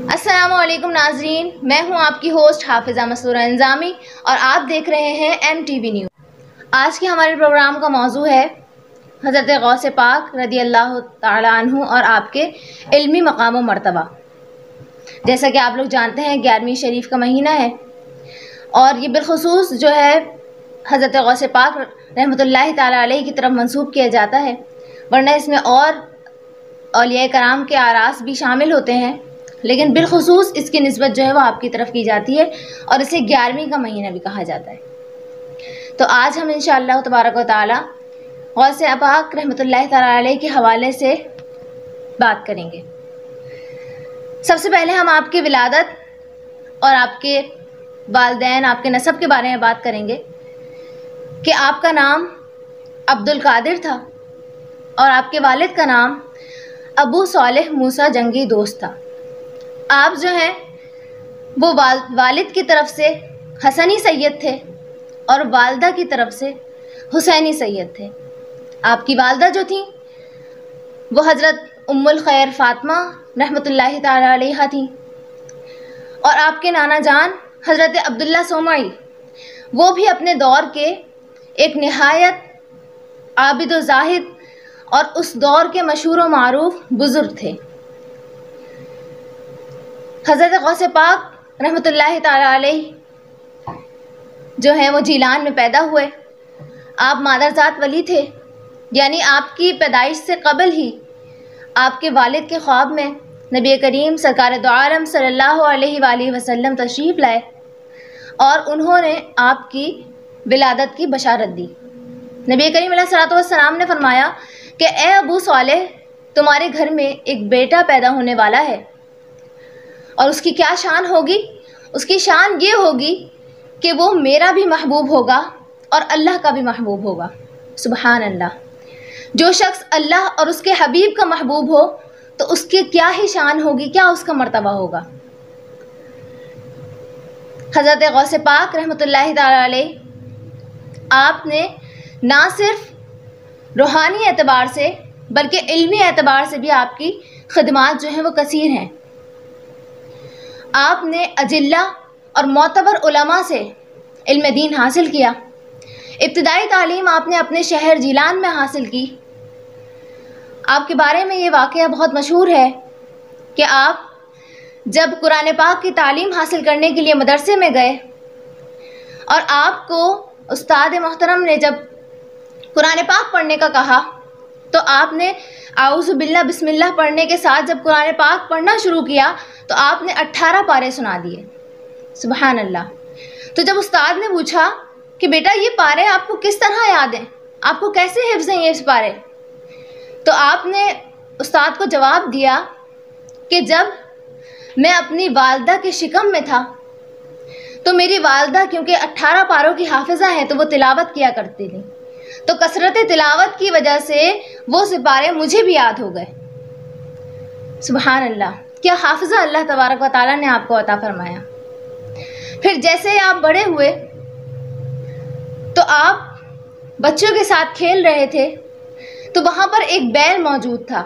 السلام علیکم ناظرین، میں ہوں آپ کی ہوسٹ حافظہ مسرورہ انظامی اور آپ دیکھ رہے ہیں MTV نیوز۔ آج کے ہمارے پروگرام کا موضوع ہے حضرت غوث پاک رضی اللہ تعالیٰ عنہ اور آپ کے علمی مقام و مرتبہ۔ جیسا کہ آپ لوگ جانتے ہیں 11ویں شریف کا مہینہ ہے اور یہ بالخصوص جو ہے حضرت غوث پاک رحمۃ اللہ تعالیٰ علیہ کی طرف منسوب کیا جاتا ہے، ورنہ اس میں اور اولیاء کرام کے آراس بھی شامل ہوتے ہیں، لیکن بالخصوص اس کی نسبت جو ہے وہ آپ کی طرف کی جاتی ہے اور اسے 11ویں کا مہینہ بھی کہا جاتا ہے۔ تو آج ہم انشاءاللہ تبارک و تعالی غوث پاک رحمۃ اللہ تعالیٰ علیہ کے حوالے سے بات کریں گے۔ سب سے پہلے ہم آپ کی ولادت اور آپ کے والدین، آپ کے نسب کے بارے میں بات کریں گے کہ آپ کا نام عبد القادر تھا اور آپ کے والد کا نام ابو صالح موسیٰ جنگی دوست تھا۔ آپ جو ہیں وہ والد کی طرف سے حسنی سید تھے اور والدہ کی طرف سے حسینی سید تھے۔ آپ کی والدہ جو تھیں وہ حضرت ام الخیر فاطمہ رحمۃ اللہ تعالیٰ علیہا تھیں، اور آپ کے نانا جان حضرت عبداللہ سومعی وہ بھی اپنے دور کے ایک نہایت عابد و زاہد اور اس دور کے مشہور و معروف بزرگ تھے۔ حضرت غوث پاک رحمۃ اللہ تعالیٰ علیہ جو ہیں وہ جیلان میں پیدا ہوئے۔ آپ مادرزاد ولی تھے، یعنی آپ کی پیدائش سے قبل ہی آپ کے والد کے خواب میں نبی کریم سرکار دو عالم صلی اللہ علیہ وآلہ وسلم تشریف لائے اور انہوں نے آپ کی ولادت کی بشارت دی۔ نبی کریم علیہ الصلوۃ والسلام نے فرمایا کہ اے ابو صالح، تمہارے گھر میں ایک بیٹا پیدا ہونے والا ہے، اور اس کی کیا شان ہوگی؟ اس کی شان یہ ہوگی کہ وہ میرا بھی محبوب ہوگا اور اللہ کا بھی محبوب ہوگا۔ سبحان اللہ! جو شخص اللہ اور اس کے حبیب کا محبوب ہو تو اس کی کیا ہی شان ہوگی، کیا اس کا مرتبہ ہوگا۔ حضرت غوث پاک رحمۃ اللہ تعالیٰ علیہ آپ نے نہ صرف روحانی اعتبار سے بلکہ علمی اعتبار سے بھی آپ کی خدمات جو ہیں وہ کثیر ہیں۔ آپ نے اجلہ اور معتبر علماء سے علم دین حاصل کیا۔ ابتدائی تعلیم آپ نے اپنے شہر جیلان میں حاصل کی۔ آپ کے بارے میں یہ واقعہ بہت مشہور ہے کہ آپ جب قرآن پاک کی تعلیم حاصل کرنے کے لیے مدرسے میں گئے اور آپ کو استاد محترم نے جب قرآن پاک پڑھنے کا کہا تو آپ نے اعوذ باللہ بسم اللہ پڑھنے کے ساتھ جب قرآن پاک پڑھنا شروع کیا تو آپ نے 18 پارے سنا دیے۔ سبحان اللہ! تو جب استاد نے پوچھا کہ بیٹا یہ پارے آپ کو کس طرح یاد ہیں، آپ کو کیسے حفظ ہیں یہ پارے، تو آپ نے استاد کو جواب دیا کہ جب میں اپنی والدہ کے شکم میں تھا تو میری والدہ کیونکہ 18 پاروں کی حافظہ ہیں تو وہ تلاوت کیا کرتی تھی، تو کثرت تلاوت کی وجہ سے وہ سپارے مجھے بھی یاد ہو گئے۔ سبحان اللہ! کیا حافظہ اللہ تبارک و تعالیٰ نے آپ کو عطا فرمایا۔ پھر جیسے آپ بڑے ہوئے تو آپ بچوں کے ساتھ کھیل رہے تھے تو وہاں پر ایک بیل موجود تھا،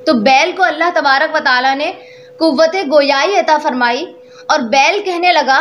تو بیل کو اللہ تبارک و تعالیٰ نے قوت گویائی عطا فرمائی اور بیل کہنے لگا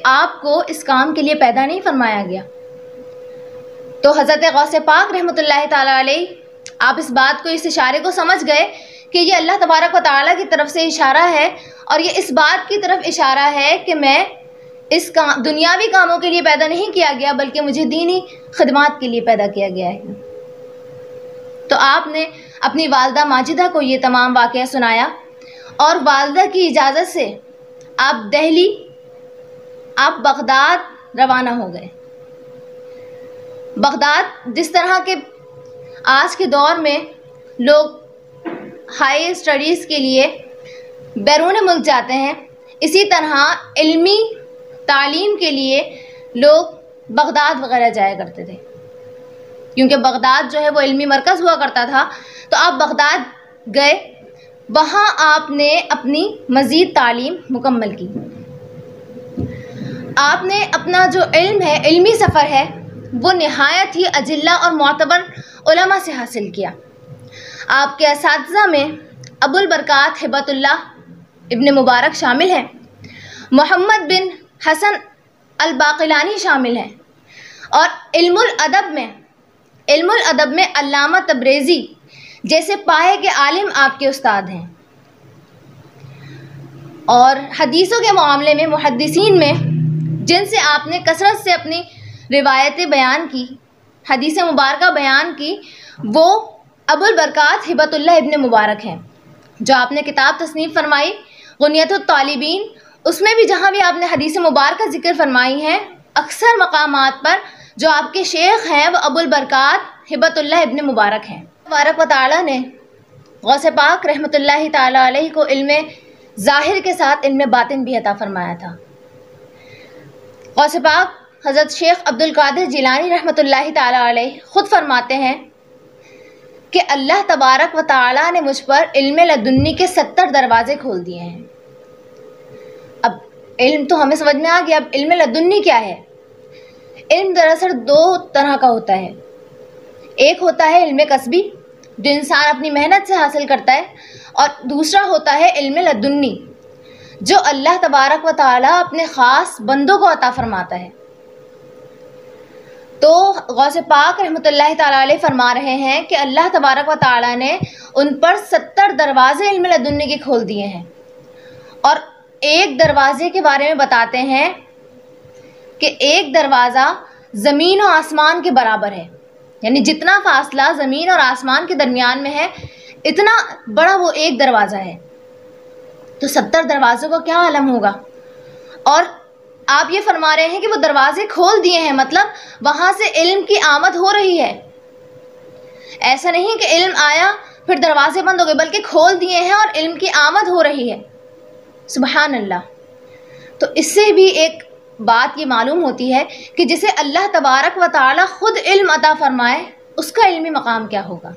آپ کو اس کام کے لیے پیدا نہیں فرمایا گیا۔ تو حضرت غوث پاک رحمۃ اللہ تعالیٰ علیہ آپ اس بات کو، اس اشارے کو سمجھ گئے کہ یہ اللہ تبارک و تعالیٰ کی طرف سے اشارہ ہے اور یہ اس بات کی طرف اشارہ ہے کہ میں اس دنیاوی کاموں کے لیے پیدا نہیں کیا گیا بلکہ مجھے دینی خدمات کے لیے پیدا کیا گیا ہے۔ تو آپ نے اپنی والدہ ماجدہ کو یہ تمام واقعہ سنایا اور والدہ کی اجازت سے آپ بغداد روانہ ہو گئے۔ بغداد جس طرح کے آج کے دور میں لوگ ہائی اسٹڈیز کے لیے بیرون ملک جاتے ہیں، اسی طرح علمی تعلیم کے لیے لوگ بغداد وغیرہ جایا کرتے تھے، کیونکہ بغداد جو ہے وہ علمی مرکز ہوا کرتا تھا۔ تو آپ بغداد گئے، وہاں آپ نے اپنی مزید تعلیم مکمل کی۔ آپ نے اپنا جو علم ہے، علمی سفر ہے، وہ نہایت ہی اجلہ اور معتبر علماء سے حاصل کیا۔ آپ کے اساتذہ میں ابو البرکات ہبۃ اللہ ابن مبارک شامل ہیں، محمد بن حسن الباقلانی شامل ہیں، اور علم الادب میں علامہ تبریزی جیسے پائے کے عالم آپ کے استاد ہیں۔ اور حدیثوں کے معاملے میں محدثین میں جن سے آپ نے کثرت سے اپنی روایتیں بیان کی، حدیث مبارکہ بیان کی، وہ ابو البرکات ہبۃ اللہ ابن مبارک ہیں۔ جو آپ نے کتاب تصنیف فرمائی غنیۃ الطالبین، اس میں بھی جہاں بھی آپ نے حدیث مبارکہ ذکر فرمائی ہیں، اکثر مقامات پر جو آپ کے شیخ ہیں وہ ابو البرکات ہبۃ اللہ ابن مبارک ہیں۔ تبارک و تعالیٰ نے غوث پاک رحمۃ اللہ تعالیٰ علیہ کو علم ظاہر کے ساتھ علم باطن بھی عطا فرمایا تھا۔ غوث پاک حضرت شیخ عبد القادر جیلانی رحمۃ اللہ تعالیٰ علیہ خود فرماتے ہیں کہ اللہ تبارک و تعالیٰ نے مجھ پر علم لدنی کے 70 دروازے کھول دیے ہیں۔ اب علم تو ہمیں سمجھ میں آ گیا، اب علم لدنی کیا ہے؟ علم دراصل دو طرح کا ہوتا ہے، ایک ہوتا ہے علم کسبی جو انسان اپنی محنت سے حاصل کرتا ہے، اور دوسرا ہوتا ہے علم لدنی جو اللہ تبارک و تعالیٰ اپنے خاص بندوں کو عطا فرماتا ہے۔ تو غوث پاک رحمۃ اللہ تعالیٰ علیہ فرما رہے ہیں کہ اللہ تبارک و تعالیٰ نے ان پر 70 دروازے علم لدنی کے کھول دیے ہیں، اور ایک دروازے کے بارے میں بتاتے ہیں کہ ایک دروازہ زمین و آسمان کے برابر ہے، یعنی جتنا فاصلہ زمین اور آسمان کے درمیان میں ہے اتنا بڑا وہ ایک دروازہ ہے۔ تو 70 دروازوں کا کیا عالم ہوگا؟ اور آپ یہ فرما رہے ہیں کہ وہ دروازے کھول دیے ہیں، مطلب وہاں سے علم کی آمد ہو رہی ہے۔ ایسا نہیں کہ علم آیا پھر دروازے بند ہو گئے، بلکہ کھول دیے ہیں اور علم کی آمد ہو رہی ہے۔ سبحان اللہ۔ تو اس سے بھی ایک بات یہ معلوم ہوتی ہے کہ جسے اللہ تبارک و تعالی خود علم عطا فرمائے اس کا علمی مقام کیا ہوگا۔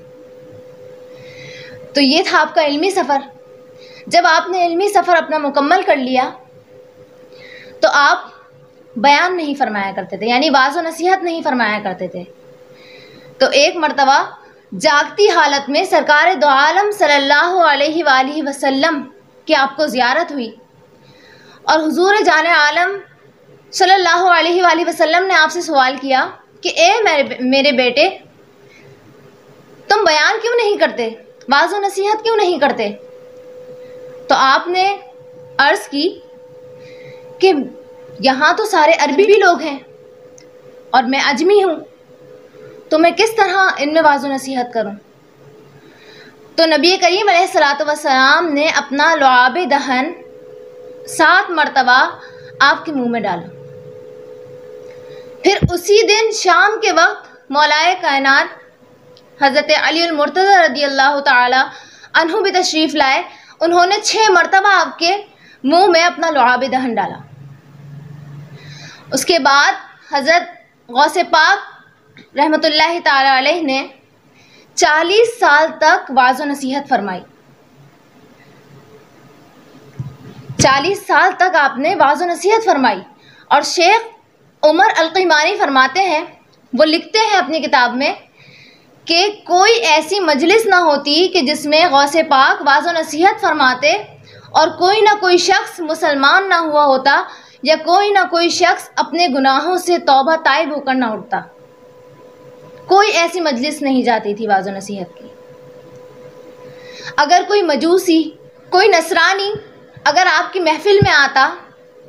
تو یہ تھا آپ کا علمی سفر۔ جب آپ نے علمی سفر اپنا مکمل کر لیا تو آپ بیان نہیں فرمایا کرتے تھے، یعنی واعظ و نصیحت نہیں فرمایا کرتے تھے۔ تو ایک مرتبہ جاگتی حالت میں سرکار دو عالم صلی اللہ علیہ وآلہ وسلم کی آپ کو زیارت ہوئی، اور حضور جان عالم صلی اللہ علیہ وآلہ وسلم نے آپ سے سوال کیا کہ اے میرے بیٹے، تم بیان کیوں نہیں کرتے، واعظ و نصیحت کیوں نہیں کرتے؟ تو آپ نے عرض کی کہ یہاں تو سارے عربی بھی لوگ ہیں اور میں اجمی ہوں، تو میں کس طرح ان میں واعظ و نصیحت کروں؟ تو نبی کریم علیہ الصلاۃ والسلام نے اپنا لعاب دہن 7 مرتبہ آپ کے منہ میں ڈالا۔ پھر اسی دن شام کے وقت مولائے کائنات حضرت علی المرتضی رضی اللہ تعالی عنہ بھی تشریف لائے، انہوں نے 6 مرتبہ آپ کے منہ میں اپنا لعاب دہن ڈالا۔ اس کے بعد حضرت غوث پاک رحمۃ اللہ تعالی علیہ نے 40 سال تک واعظ و نصیحت فرمائی۔ 40 سال تک آپ نے واعظ و نصیحت فرمائی، اور شیخ عمر القیمانی فرماتے ہیں، وہ لکھتے ہیں اپنی کتاب میں کہ کوئی ایسی مجلس نہ ہوتی کہ جس میں غوث پاک واعظ و نصیحت فرماتے اور کوئی نہ کوئی شخص مسلمان نہ ہوا ہوتا، یا کوئی نہ کوئی شخص اپنے گناہوں سے توبہ تائب ہو کر نہ اٹھتا۔ کوئی ایسی مجلس نہیں جاتی تھی واعظ و نصیحت کی۔ اگر کوئی مجوسی، کوئی نصرانی اگر آپ کی محفل میں آتا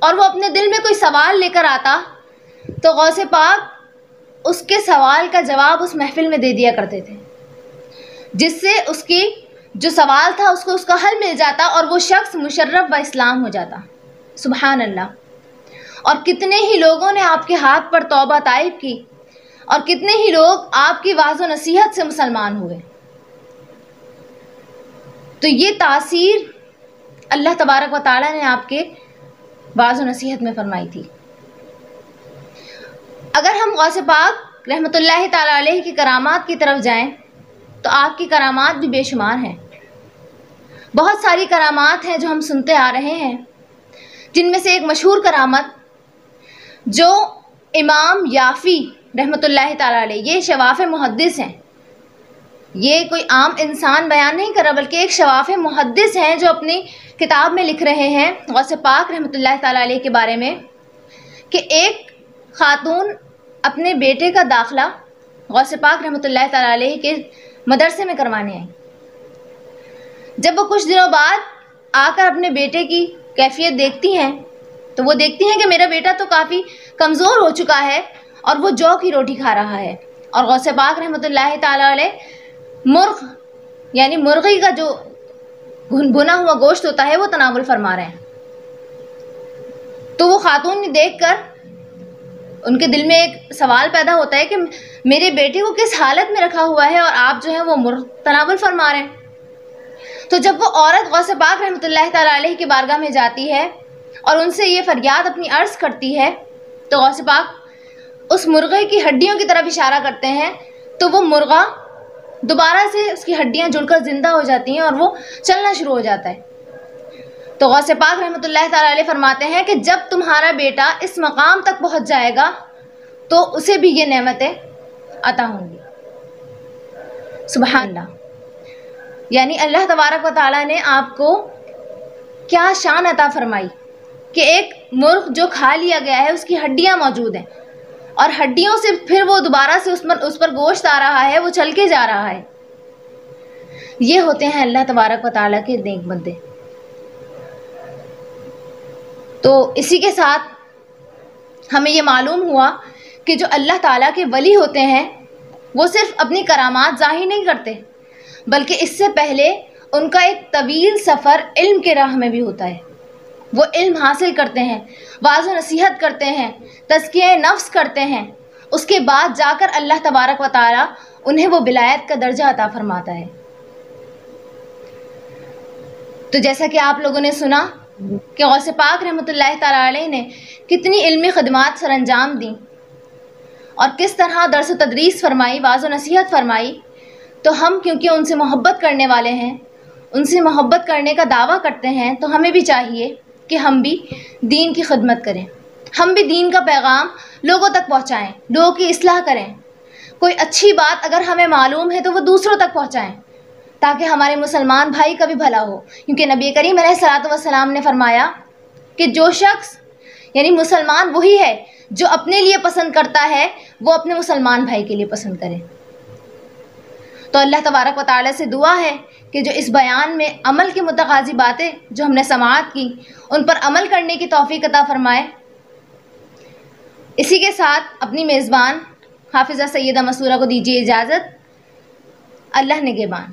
اور وہ اپنے دل میں کوئی سوال لے کر آتا تو غوث پاک اس کے سوال کا جواب اس محفل میں دے دیا کرتے تھے، جس سے اس کی جو سوال تھا اس کو اس کا حل مل جاتا اور وہ شخص مشرف و اسلام ہو جاتا۔ سبحان اللہ۔ اور کتنے ہی لوگوں نے آپ کے ہاتھ پر توبہ طائب کی، اور کتنے ہی لوگ آپ کی واعظ و نصیحت سے مسلمان ہوئے۔ تو یہ تاثیر اللہ تبارک و تعالیٰ نے آپ کے واعظ و نصیحت میں فرمائی تھی۔ اگر ہم غوث پاک رحمۃ اللہ تعالیٰ علیہ کی کرامات کی طرف جائیں تو آپ کی کرامات بھی بے شمار ہیں۔ بہت ساری کرامات ہیں جو ہم سنتے آ رہے ہیں، جن میں سے ایک مشہور کرامت جو امام یافی رحمۃ اللہ تعالیٰ علیہ، یہ شواف محدث ہیں، یہ کوئی عام انسان بیان نہیں کر رہا بلکہ ایک شواف محدث ہیں جو اپنی کتاب میں لکھ رہے ہیں غوث پاک رحمۃ اللہ تعالیٰ علیہ کے بارے میں کہ ایک خاتون اپنے بیٹے کا داخلہ غوث پاک رحمۃ اللہ تعالیٰ علیہ کے مدرسے میں کروانے آئیں۔ جب وہ کچھ دنوں بعد آ کر اپنے بیٹے کی کیفیت دیکھتی ہیں تو وہ دیکھتی ہیں کہ میرا بیٹا تو کافی کمزور ہو چکا ہے اور وہ جو کی روٹی کھا رہا ہے، اور غوث پاک رحمۃ اللہ تعالیٰ علیہ مرغ یعنی مرغی کا جو بھنا ہوا گوشت ہوتا ہے وہ تناول فرما رہے ہیں۔ تو وہ خاتون نے دیکھ کر ان کے دل میں ایک سوال پیدا ہوتا ہے کہ میرے بیٹے کو کس حالت میں رکھا ہوا ہے اور آپ جو ہے وہ مرغ تناول فرما رہے ہیں۔ تو جب وہ عورت غوث پاک رحمۃ اللہ تعالیٰ علیہ کی بارگاہ میں جاتی ہے اور ان سے یہ فریاد اپنی عرض کرتی ہے تو غوث پاک اس مرغے کی ہڈیوں کی طرف اشارہ کرتے ہیں تو وہ مرغہ دوبارہ سے اس کی ہڈیاں جڑ کر زندہ ہو جاتی ہیں اور وہ چلنا شروع ہو جاتا ہے۔ تو غوث پاک رحمۃ اللہ تعالیٰ علیہ فرماتے ہیں کہ جب تمہارا بیٹا اس مقام تک پہنچ جائے گا تو اسے بھی یہ نعمتیں عطا ہوں گی۔ سبحان اللہ، یعنی اللہ تبارک و تعالیٰ نے آپ کو کیا شان عطا فرمائی کہ ایک مرغ جو کھا لیا گیا ہے اس کی ہڈیاں موجود ہیں اور ہڈیوں سے پھر وہ دوبارہ سے اس پر گوشت آ رہا ہے، وہ چل کے جا رہا ہے۔ یہ ہوتے ہیں اللہ تبارک و تعالیٰ کے نیک بندے۔ تو اسی کے ساتھ ہمیں یہ معلوم ہوا کہ جو اللہ تعالیٰ کے ولی ہوتے ہیں وہ صرف اپنی کرامات ظاہر نہیں کرتے بلکہ اس سے پہلے ان کا ایک طویل سفر علم کے راہ میں بھی ہوتا ہے۔ وہ علم حاصل کرتے ہیں، واعظ و نصیحت کرتے ہیں، تزکیہ نفس کرتے ہیں، اس کے بعد جا کر اللہ تبارک و تعالیٰ انہیں وہ ولایت کا درجہ عطا فرماتا ہے۔ تو جیسا کہ آپ لوگوں نے سنا کہ غوث پاک رحمۃ اللہ تعالیٰ علیہ نے کتنی علمی خدمات سر انجام دیں اور کس طرح درس و تدریس فرمائی، واعظ و نصیحت فرمائی، تو ہم کیونکہ ان سے محبت کرنے والے ہیں، ان سے محبت کرنے کا دعویٰ کرتے ہیں، تو ہمیں بھی چاہیے کہ ہم بھی دین کی خدمت کریں، ہم بھی دین کا پیغام لوگوں تک پہنچائیں، لوگوں کی اصلاح کریں۔ کوئی اچھی بات اگر ہمیں معلوم ہے تو وہ دوسروں تک پہنچائیں تاکہ ہمارے مسلمان بھائی کا بھی بھلا ہو، کیونکہ نبی کریم علیہ الصلوۃ والسلام نے فرمایا کہ جو شخص یعنی مسلمان وہی ہے جو اپنے لیے پسند کرتا ہے وہ اپنے مسلمان بھائی کے لیے پسند کرے۔ تو اللہ تبارک و تعالیٰ سے دعا ہے کہ جو اس بیان میں عمل کے متقاضی باتیں جو ہم نے سماعت کی ان پر عمل کرنے کی توفیق عطا فرمائے۔ اسی کے ساتھ اپنی میزبان حافظہ سیدہ مسرورہ کو دیجیے اجازت۔ اللہ نگہبان۔